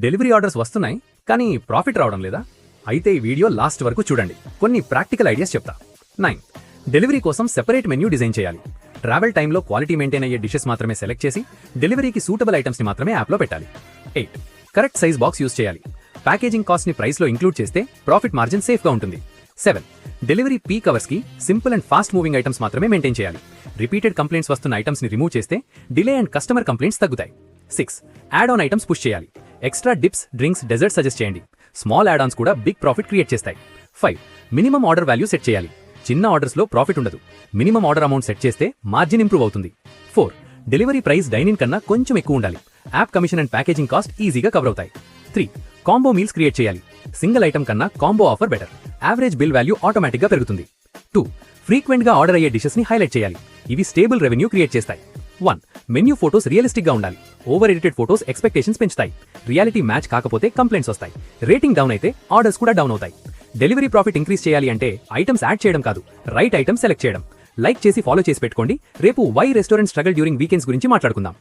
Delivery orders వస్తున్నాయి కానీ profit రావడం లేదా? అయితే ఈ వీడియో లాస్ట్ వరకు చూడండి. కొన్ని ప్రాక్టికల్ ఐడియాస్ చెప్తా. 9. డెలివరీ కోసం సెపరేట్ మెన్యూ డిజైన్ చేయాలి. ట్రావెల్ టైంలో క్వాలిటీ మెయింటైన్ అయ్యే డిషెస్ మాత్రమే సెలెక్ట్ చేసి డెలివరీకి సూటబుల్ ఐటమ్స్ని మాత్రమే యాప్లో పెట్టాలి. 8. కరెక్ట్ సైజ్ బాక్స్ యూస్ చేయాలి. ప్యాకేజింగ్ కాస్ట్ని ప్రైస్లో ఇంక్లూడ్ చేస్తే ప్రాఫిట్ మార్జిన్ సేఫ్గా ఉంటుంది. 7. డెలివరీ పీక్ అవర్స్కి simple and fast moving items మాత్రమే మెయింటైన్ చేయాలి. రిపీటెడ్ కంప్లైంట్స్ వస్తున్న ఐటమ్స్ని రిమూవ్ చేస్తే డిలే అండ్ కస్టమర్ కంప్లైంట్స్ తగ్గుతాయి. 6. యాడ్ ఆన్ ఐటమ్స్ పుష్ చేయాలి. Extra dips, drinks, dessert suggest చేయండి. స్మాల్ యాడ్ ఆన్స్ కూడా బిగ్ ప్రాఫిట్ క్రియేట్ చేస్తాయి. 5. మినిమం ఆర్డర్ వాల్యూ సెట్ చేయాలి. చిన్న ఆర్డర్స్లో ప్రాఫిట్ ఉండదు. మినిమం ఆర్డర్ అమౌంట్ సెట్ చేస్తే మార్జిన్ ఇంప్రూవ్ అవుతుంది. 4. డెలివరీ ప్రైస్ డైనింగ్ కన్నా కొంచెం ఎక్కువ ఉండాలి. App commission and packaging cost ఈజీగా కవర్ అవుతాయి. 3. కాంబో మీల్స్ క్రియేట్ చేయాలి. సింగిల్ ఐటమ్ కన్నా combo offer better. Average bill value ఆటోమేటిక్గా పెరుగుతుంది. 2. ఫ్రీక్వెంట్గా ఆర్డర్ అయ్యే డిషెస్ని హైలైట్ చేయాలి. ఇవి స్టేబుల్ రెవెన్యూ క్రియేట్ చేస్తాయి. 1. మెన్యూ ఫోటోస్ రియలిస్టిక్గా ఉండాలి. ఓవర్ ఎడిటెడ్ ఫోటోస్ ఎక్స్పెక్టేషన్స్ పెంచుతాయి. రియాలిటీ మ్యాచ్ కాకపోతే కంప్లైంట్స్ వస్తాయి. రేటింగ్ డౌన్ అయితే ఆర్డర్స్ కూడా డౌన్ అవుతాయి. డెలివరీ ప్రాఫిట్ ఇంక్రీజ్ చేయాలి అంటే ఐటమ్స్ యాడ్ చేయడం కాదు, రైట్ ఐటమ్స్ సెలెక్ట్ చేయడం. లైక్ చేసి ఫాలో చేసి పెట్టుకోండి. రేపు why restaurant struggle during weekends గురించి మాట్లాడుకుందాం.